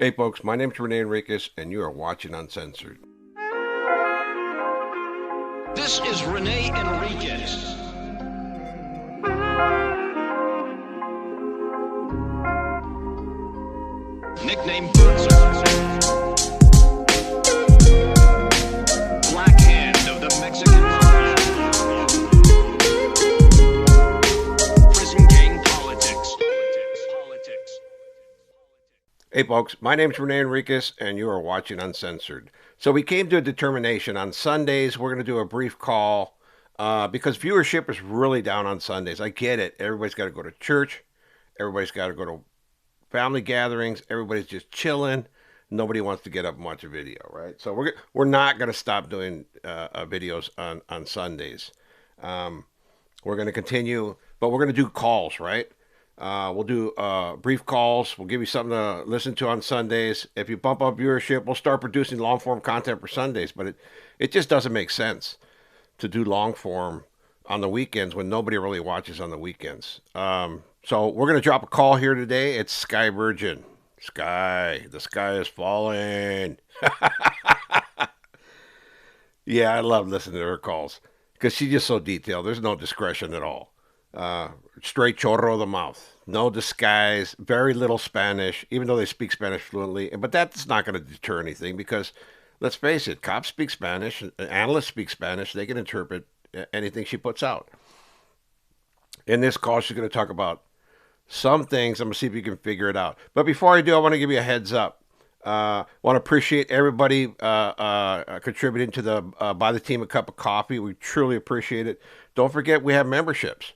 Hey folks, my name is Rene Enriquez and you are watching Uncensored. This is Rene Enriquez. Nickname Bootser. Blackhand of the Mexican Mafia. Prison gang politics. Hey folks, my name is Rene Enriquez and you are watching Uncensored. So we came to a determination on Sundays. We're going to do a brief call because viewership is really down on Sundays. I get it. Everybody's got to go to church. Everybody's got to go to family gatherings. Everybody's just chilling. Nobody wants to get up and watch a video, right? So we're not going to stop doing videos on Sundays. We're going to continue, but we're going to do calls, right? We'll do brief calls. We'll give you something to listen to on Sundays. If you bump up viewership, we'll start producing long form content for Sundays. But it just doesn't make sense to do long form on the weekends when nobody really watches on the weekends. So we're going to drop a call here today. It's Sky Virgen. Sky, the sky is falling. Yeah, I love listening to her calls because she's just so detailed. There's no discretion at all. Straight chorro of the mouth, no disguise, very little Spanish, even though they speak Spanish fluently. But that's not going to deter anything because, let's face it, cops speak Spanish, analysts speak Spanish. They can interpret anything she puts out. In this call, she's going to talk about some things. I'm going to see if you can figure it out. But before I do, I want to give you a heads up. Want to appreciate everybody contributing to the Buy the Team a Cup of Coffee. We truly appreciate it. Don't forget, we have memberships.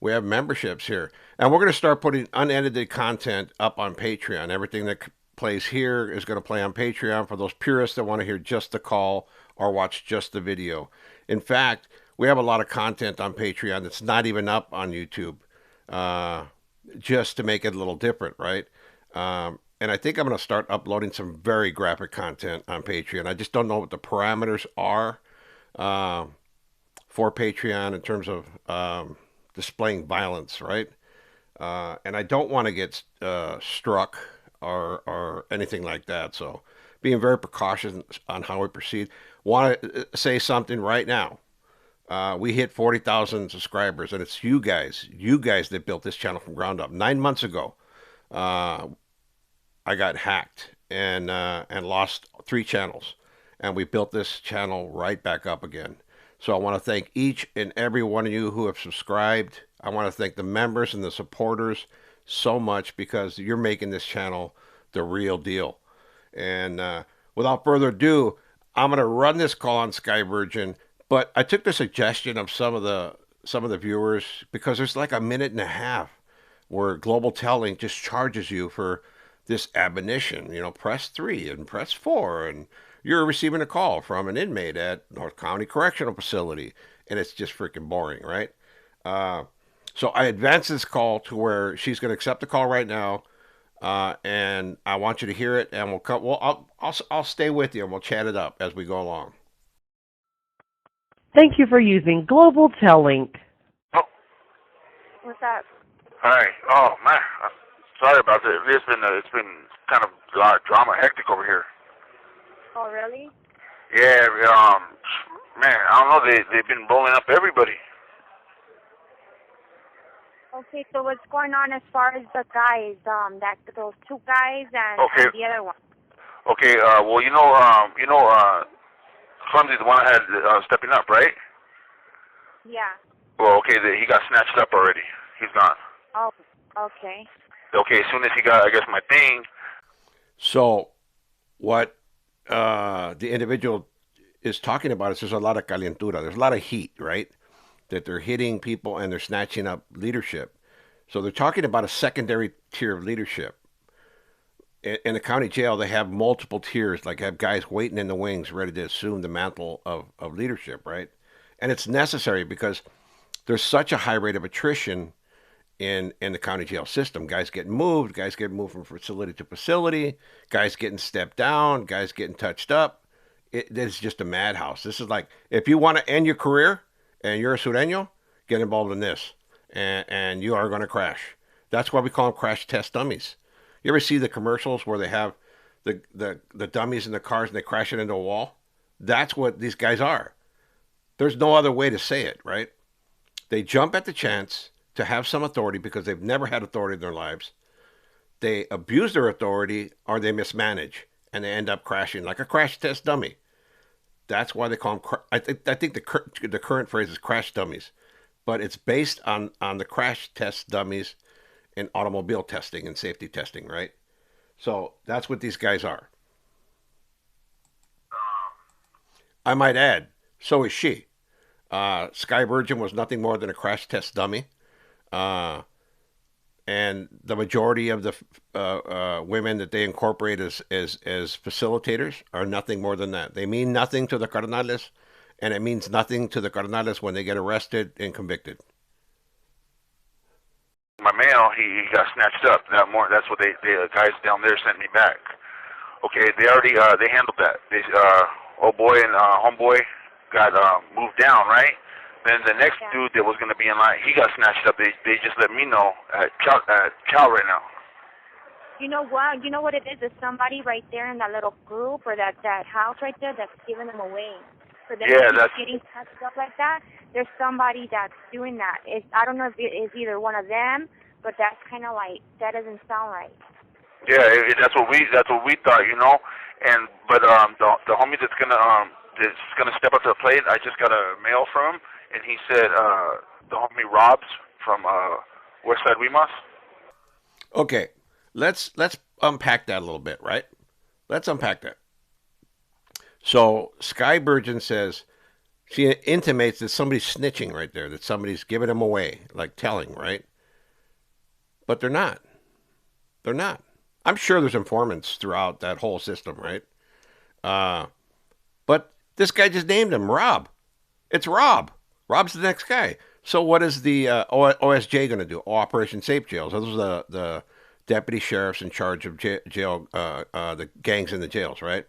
We have memberships here. And we're going to start putting unedited content up on Patreon. Everything that plays here is going to play on Patreon for those purists that want to hear just the call or watch just the video. In fact, we have a lot of content on Patreon that's not even up on YouTube, just to make it a little different, right? And I think I'm going to start uploading some very graphic content on Patreon. I just don't know what the parameters are for Patreon in terms of displaying violence, right? And I don't want to get struck or anything like that. So being very precautious on how we proceed. Want to say something right now. We hit 40,000 subscribers, and it's you guys that built this channel from ground up. 9 months ago, I got hacked and lost 3 channels, and we built this channel right back up again. So I want to thank each and every one of you who have subscribed. I want to thank the members and the supporters so much because you're making this channel the real deal. And without further ado, I'm going to run this call on Sky Virgen. But I took the suggestion of some of the viewers because there's like a minute and a half where Global Telling just charges you for this admonition. You know, press 3 and press 4 and you're receiving a call from an inmate at North County Correctional Facility, and it's just freaking boring, right? So I advanced this call to where she's going to accept the call right now, and I want you to hear it, and we'll come. Well, I'll stay with you, and we'll chat it up as we go along. Thank you for using Global Telling. Oh, What's up? hi. Oh man, sorry about that. It's been kind of a lot of drama, hectic over here. Oh, really? Yeah, man, I don't know. They've been rolling up everybody. Okay, so what's going on as far as the guys? Those 2 guys and, Okay. and the other one. Okay. Well, Clumsy's the one I had stepping up, right? Yeah. Well, okay. He got snatched up already. He's gone. Oh, okay. Okay. As soon as he got, I guess, my thing. So what the individual is talking about is there's a lot of calentura. There's a lot of heat, right? That they're hitting people and they're snatching up leadership. So they're talking about a secondary tier of leadership. In the county jail, they have multiple tiers, like have guys waiting in the wings ready to assume the mantle of leadership, right? And it's necessary because there's such a high rate of attrition in the county jail system. Guys get moved from facility to facility, guys getting stepped down, guys getting touched up. It's just a madhouse. This is like, if you want to end your career and you're a Sureño, get involved in this, and you are going to crash. That's why we call them crash test dummies. You ever see the commercials where they have the dummies in the cars and they crash it into a wall. That's what these guys are. There's no other way to say it, right? They jump at the chance to have some authority because they've never had authority in their lives. They abuse their authority or they mismanage and they end up crashing like a crash test dummy. That's why they call them. I think the current phrase is crash dummies, but it's based on the crash test dummies in automobile testing and safety testing, right? So that's what these guys are. I might add, so is she. Sky Virgen was nothing more than a crash test dummy. Uh, and the majority of the women that they incorporate as facilitators are nothing more than that. They mean nothing to the carnales, and it means nothing to the carnales when they get arrested and convicted. My mail, he got snatched up that morning. That's what the guys down there sent me back. Okay, they already they handled that. They old boy and homeboy got moved down, right? Then the next dude that was going to be in line, he got snatched up. They just let me know at Cal right now. You know what? You know what it is? There's somebody right there in that little group or that house right there that's giving them away. For them Yeah, to that's getting touched up like that, there's somebody that's doing that. I don't know if it is either one of them, but that's kind of like, that doesn't sound right. yeah. That's what we thought, you know. And but the homie that's gonna step up to the plate, I just got a mail from him, and he said the homie Rob's from Westside Wemas. Okay, let's unpack that a little bit, right? Let's unpack that. So Sky Virgin says she intimates that somebody's snitching right there, that somebody's giving them away, like telling, right? But they're not. They're not. I'm sure there's informants throughout that whole system, right? But this guy just named him Rob. It's Rob. Rob's the next guy. So what is the OSJ going to do? Operation Safe Jails. Those are the deputy sheriffs in charge of jail, the gangs in the jails, right?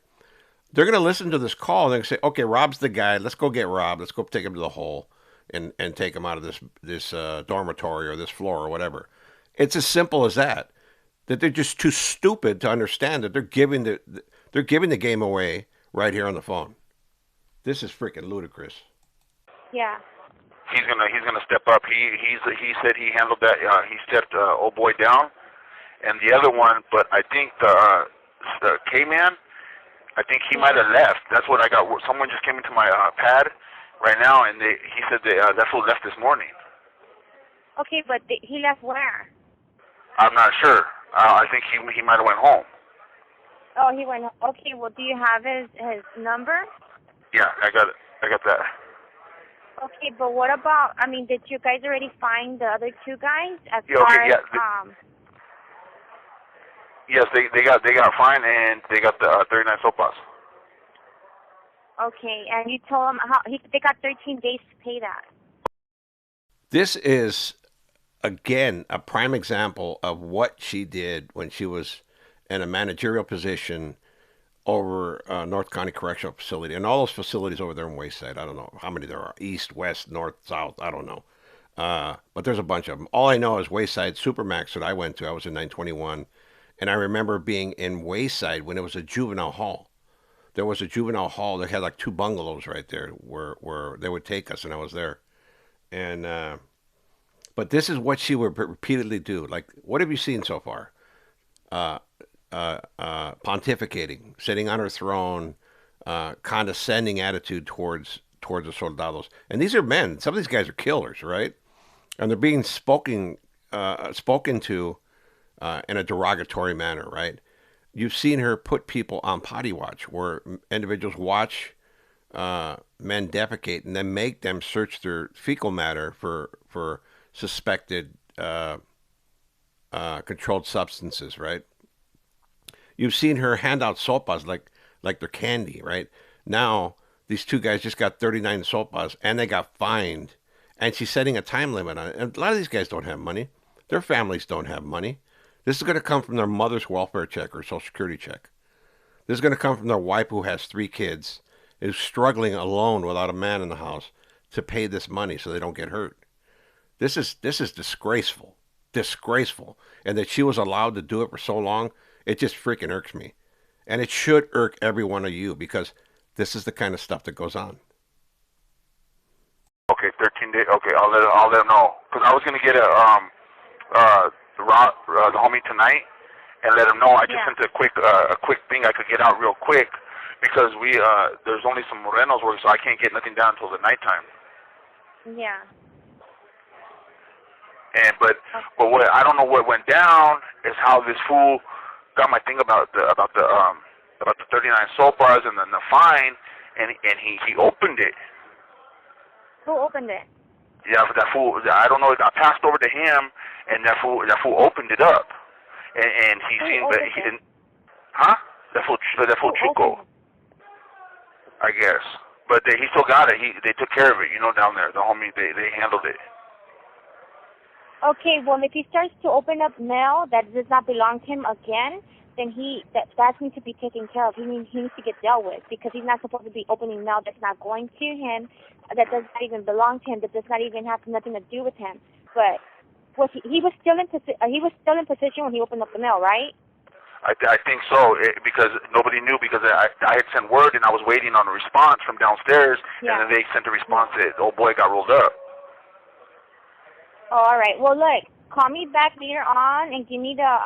They're going to listen to this call. They're going to say, okay, Rob's the guy. Let's go get Rob. Let's go take him to the hole and take him out of this dormitory or this floor or whatever. It's as simple as that. That they're just too stupid to understand that they're giving the game away right here on the phone. This is freaking ludicrous. Yeah. He's gonna step up. He said he handled that. He stepped old boy down, and the other one. But I think the K-man, I think he might have left. That's what I got. Someone just came into my pad right now, and he said that's what left this morning. Okay, but he left where? I'm not sure. I think he might have went home. Oh, he went. Okay, well, do you have his number? Yeah, I got it. I got that. Okay, but what about? I mean, did you guys already find the other two guys? As Yeah, okay, far yeah, as, Yes, they got fined and they got the 39 sopas. Okay, and you told them they got 13 days to pay that. This is, again, a prime example of what she did when she was in a managerial position over North County Correctional Facility and all those facilities over there in Wayside. I don't know how many there are. East, west, north, south. I don't know. But there's a bunch of them. All I know is Wayside Supermax that I went to. I was in 921. And I remember being in Wayside when it was a juvenile hall. There was a juvenile hall that had like two bungalows right there where they would take us, and I was there. And but this is what she would repeatedly do. Like, what have you seen so far? Pontificating, sitting on her throne, condescending attitude towards the soldados. And these are men. Some of these guys are killers, right? And they're being spoken to in a derogatory manner, right? You've seen her put people on potty watch, where individuals watch men defecate and then make them search their fecal matter for suspected controlled substances, right? You've seen her hand out sopas like they're candy, right? Now, these two guys just got 39 sopas, and they got fined, and she's setting a time limit on it. And a lot of these guys don't have money. Their families don't have money. This is going to come from their mother's welfare check or Social Security check. This is going to come from their wife who has 3 kids, is struggling alone without a man in the house to pay this money so they don't get hurt. This is disgraceful, and that she was allowed to do it for so long, it just freaking irks me. And it should irk every one of you because this is the kind of stuff that goes on. Okay, 13 days. Okay, I'll let him know. Because I was gonna get the homie tonight and let him know. I just sent a quick thing I could get out real quick because there's only some Morenos work, so I can't get nothing down until the nighttime. Yeah. And but what I don't know what went down is how this fool got my thing about the 39 sopas and then the fine, and he opened it. Who opened it? Yeah, that fool. I don't know. It got passed over to him, and that fool opened it up, and he seen that he didn't. Huh? That fool Chuco, I guess. But he still got it. They took care of it, down there. The homie, they handled it. Okay, well, if he starts to open up mail that does not belong to him again, then that needs to be taken care of. He needs to get dealt with because he's not supposed to be opening mail that's not going to him, that does not even belong to him, that does not even have nothing to do with him. But he was still in position when he opened up the mail, right? I think so, because nobody knew, because I had sent word and I was waiting on a response from downstairs, and then they sent a response that old boy got rolled up. Oh, all right. Well, look, call me back later on and give me that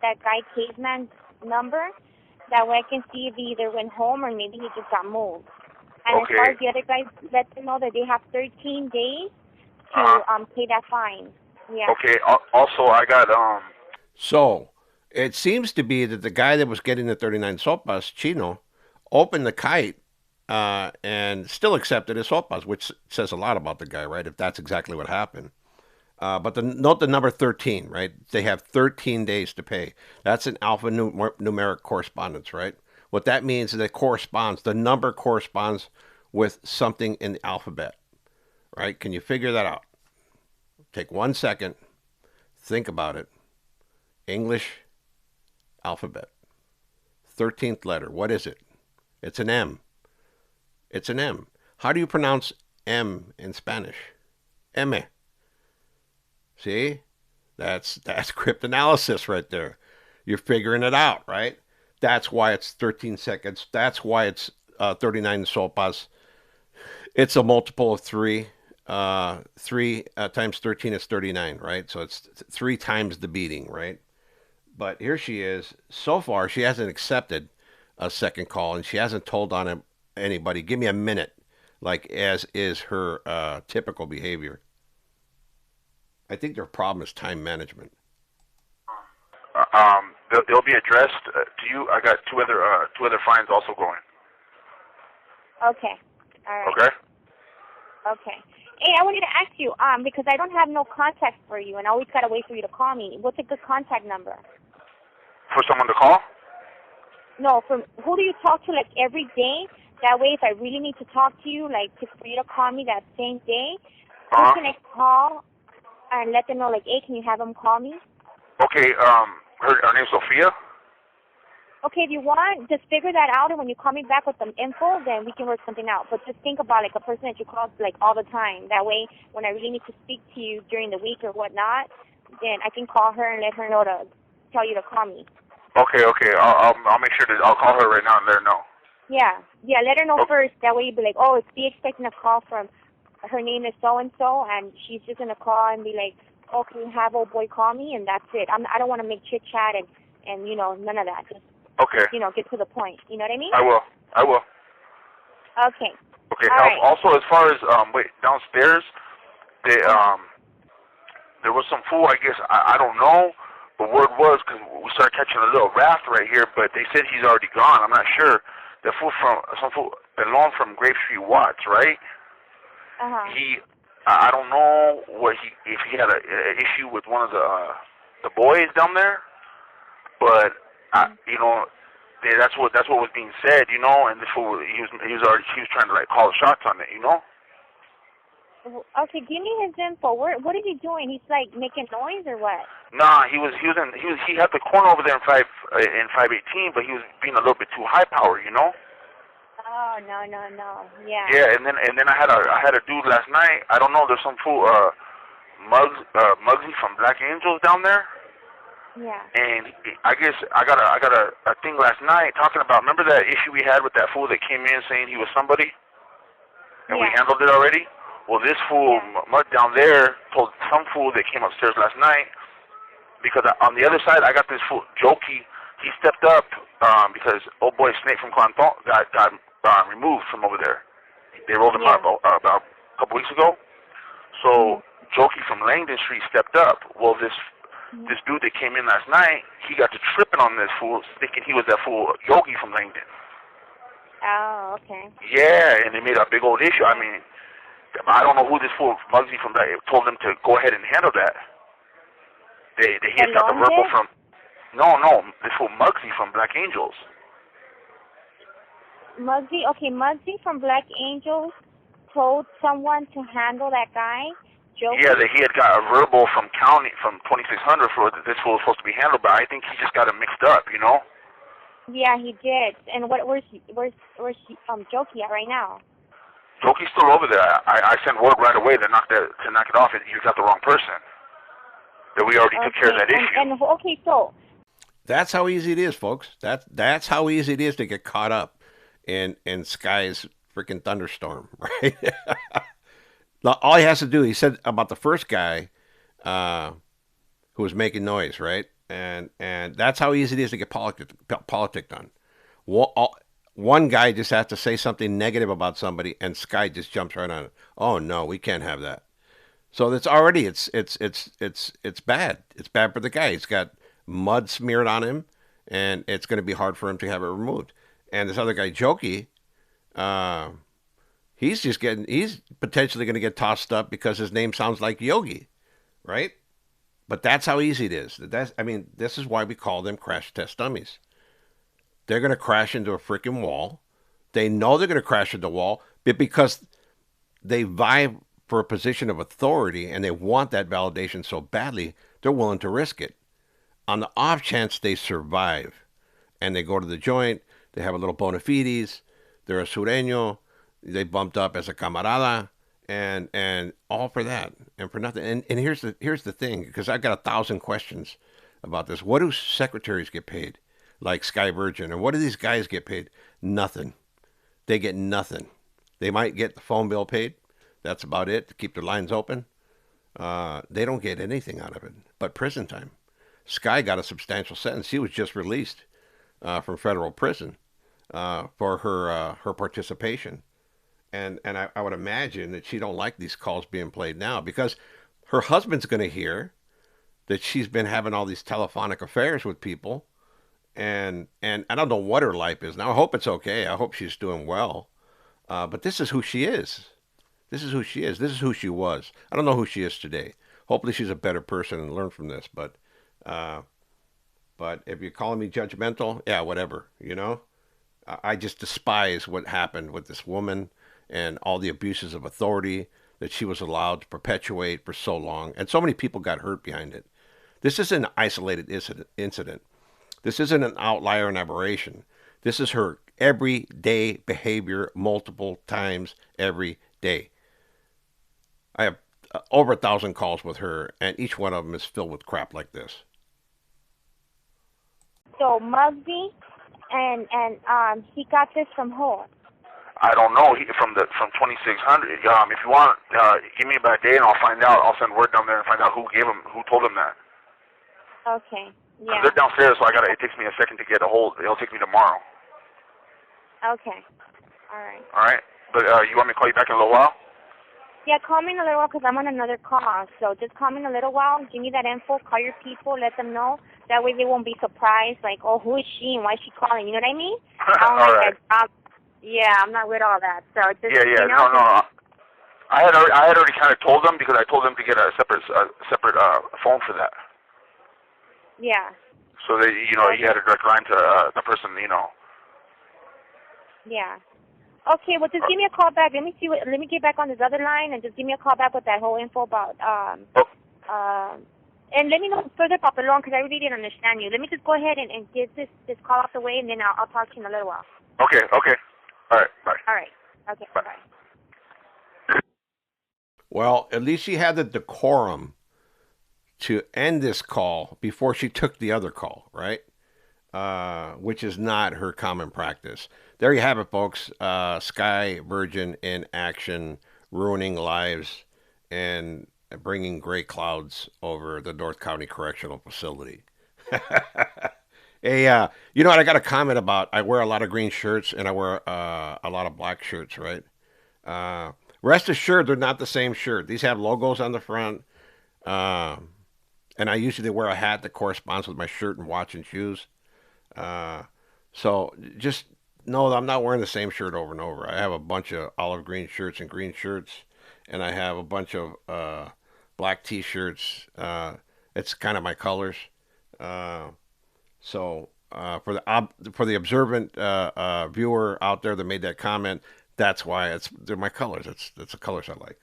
guy Caveman's number. That way I can see if he either went home or maybe he just got moved. And as far as the other guys, let them know that they have 13 days to pay that fine. Yeah. Okay. Also, I got So it seems to be that the guy that was getting the 39 sopas, Chino, opened the kite and still accepted his sopas, which says a lot about the guy, right? If that's exactly what happened. But note the number 13, right? They have 13 days to pay. That's an alphanumeric correspondence, right? What that means is the number corresponds with something in the alphabet, right? Can you figure that out? Take 1 second, think about it. English alphabet. 13th letter, what is it? It's an M. It's an M. How do you pronounce M in Spanish? M. See? That's cryptanalysis right there. You're figuring it out, right? That's why it's 13 seconds. That's why it's 39 sopas. It's a multiple of 3. 3 times 13 is 39, right? So it's 3 times the beating, right? But here she is. So far, she hasn't accepted a second call, and she hasn't told on anybody. Give me a minute, like as is her typical behavior. I think their problem is time management. They'll be addressed to you. I got two other fines also going. Okay. All right. Okay. Okay. Hey, I wanted to ask you, because I don't have no contact for you, and I always gotta wait for you to call me. What's a good contact number? For someone to call? No, who do you talk to like every day? That way, if I really need to talk to you, like for you to call me that same day, who can I call and let them know, like, hey, can you have them call me? Okay. Her name's Sophia. Okay, if you want, just figure that out, and when you call me back with some info, then we can work something out. But just think about, like, a person that you call, like, all the time. That way, when I really need to speak to you during the week or whatnot, then I can call her and let her know to tell you to call me. Okay. I'll make sure I'll call her right now and let her know. Yeah, let her know first. That way you'll be like, oh, be expecting a call from, her name is so-and-so, and she's just going to call and be like, oh, can you have old boy call me? And that's it. I don't want to make chit-chat and, none of that. Just, get to the point. You know what I mean? I will. Okay. Okay. All right. Also, as far as, downstairs, there was some fool, I guess, I don't know, but word was, because we started catching a little raft right here, but they said he's already gone. I'm not sure. The fool some fool belonged from Grape Street Watts, right? I don't know if he had an issue with one of the boys down there, but that's what was being said, and this fool he was trying to like call the shots on it, Okay, give me his info. What is he doing? He's like making noise or what? Nah, he had the corner over there in 518, but he was being a little bit too high powered, Oh, no. Yeah. Yeah, and then I had a dude last night. I don't know. There's some fool, Muggsy from Black Angels down there. Yeah. And I guess I got a thing last night talking about. Remember that issue we had with that fool that came in saying he was somebody, and we Yeah. handled it already. Well, this fool Mud down there told some fool that came upstairs last night, because on the other side I got this fool Jokey. He stepped up because old boy Snake from Clanton got removed from over there. They rolled him up about a couple weeks ago. So Jokey from Langdon Street stepped up. Well, this dude that came in last night, he got to tripping on this fool, thinking he was that fool Yogi from Langdon. Oh, okay. Yeah, and they made a big old issue. I mean, I don't know who this fool Muggsy from that told them to go ahead and handle that. He had got the verbal from. No, this fool Muggsy from Black Angels. Muggsy from Black Angels told someone to handle that guy. Joker? Yeah, that he had got a verbal from 2600 for that this fool was supposed to be handled, but I think he just got it mixed up, you know. Yeah, he did. And where's Jokey at right now? Jokey's still over there. I sent word right away to knock it off. You got the wrong person. That we already took care of that issue. So that's how easy it is, folks. That's how easy it is to get caught up in Sky's freaking thunderstorm, right? All he has to do, he said about the first guy who was making noise, right? And that's how easy it is to get politicked on. One guy just has to say something negative about somebody, and Sky just jumps right on it. Oh no, we can't have that. So it's already it's bad. It's bad for the guy. He's got mud smeared on him, and it's going to be hard for him to have it removed. And this other guy, Jokey, he's potentially going to get tossed up because his name sounds like Yogi, right? But that's how easy it is. This is why we call them crash test dummies. They're going to crash into a freaking wall. They know they're going to crash into the wall, but because they vie for a position of authority and they want that validation so badly, they're willing to risk it. On the off chance they survive and they go to the joint, they have a little bona fides, they're a sureño, they bumped up as a camarada, and all for that and for nothing. And here's the thing, because I've got 1,000 questions about this. What do secretaries get paid, like Sky Virgen, and what do these guys get paid? Nothing. They get nothing. They might get the phone bill paid. That's about it, to keep their lines open. They don't get anything out of it but prison time. Sky got a substantial sentence. She was just released from federal prison for her participation. And I would imagine that she don't like these calls being played now, because her husband's going to hear that she's been having all these telephonic affairs with people. And I don't know what her life is now. I hope it's okay. I hope she's doing well. But this is who she is. This is who she is. This is who she was. I don't know who she is today. Hopefully she's a better person and learn from this. But if you're calling me judgmental, yeah, whatever, you know. I just despise what happened with this woman and all the abuses of authority that she was allowed to perpetuate for so long. And so many people got hurt behind it. This isn't an isolated incident. This isn't an outlier and aberration. This is her everyday behavior multiple times every day. I have over 1,000 calls with her, and each one of them is filled with crap like this. So Muggsy, and he got this from who? I don't know. From 2600. If you want, give me about a day and I'll find out. I'll send word down there and find out who told him that. Okay. Yeah. They're downstairs, so it takes me a second to get a hold. It'll take me tomorrow. Okay. All right. All right. But you want me to call you back in a little while? Yeah, call me in a little while because I'm on another call. So just call me in a little while. Give me that info. Call your people. Let them know. That way they won't be surprised. Like, oh, who is she and why is she calling? You know what I mean? All right. I'm not with all that. So just yeah. You know, no. I had already kind of told them, because I told them to get a separate phone for that. Yeah. So that you had a direct line to the person, Yeah. Okay, well, just give me a call back. Let me get back on this other line and just give me a call back with that whole info about, and let me know further about the loan because I really didn't understand you. Let me just go ahead and get this call off the way, and then I'll talk to you in a little while. Okay. All right, bye. All right. Okay, bye. Well, at least she had the decorum to end this call before she took the other call, right? Which is not her common practice. There you have it, folks. Sky Virgin in action, ruining lives and bringing gray clouds over the North County Correctional Facility. Hey, you know what? I got a comment about. I wear a lot of green shirts and I wear a lot of black shirts, right? Rest assured, they're not the same shirt. These have logos on the front, and I usually wear a hat that corresponds with my shirt and watch and shoes. So just know that I'm not wearing the same shirt over and over. I have a bunch of olive green shirts and green shirts, and I have a bunch of black T-shirts. It's kind of my colors. So for the observant viewer out there that made that comment, that's why they're my colors. That's the colors I like.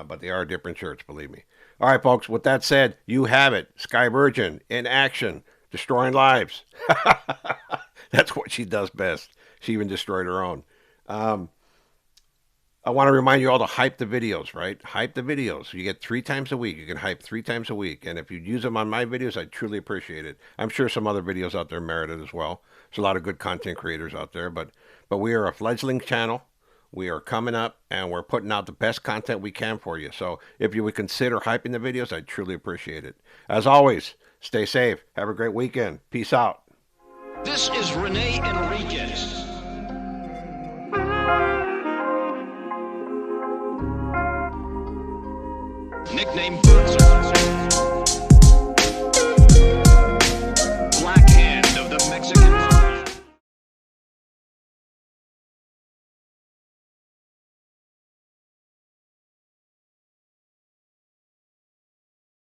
But they are different shirts, believe me. All right, folks. With that said, you have it. Sky Virgin in action, destroying lives. That's what she does best. She even destroyed her own. I want to remind you all to hype the videos, right? Hype the videos. You get 3 times a week. You can hype 3 times a week. And if you use them on my videos, I truly appreciate it. I'm sure some other videos out there merit it as well. There's a lot of good content creators out there. But we are a fledgling channel. We are coming up, and we're putting out the best content we can for you. So if you would consider hyping the videos, I'd truly appreciate it. As always, stay safe. Have a great weekend. Peace out. This is Rene Enriquez. Nickname Boots.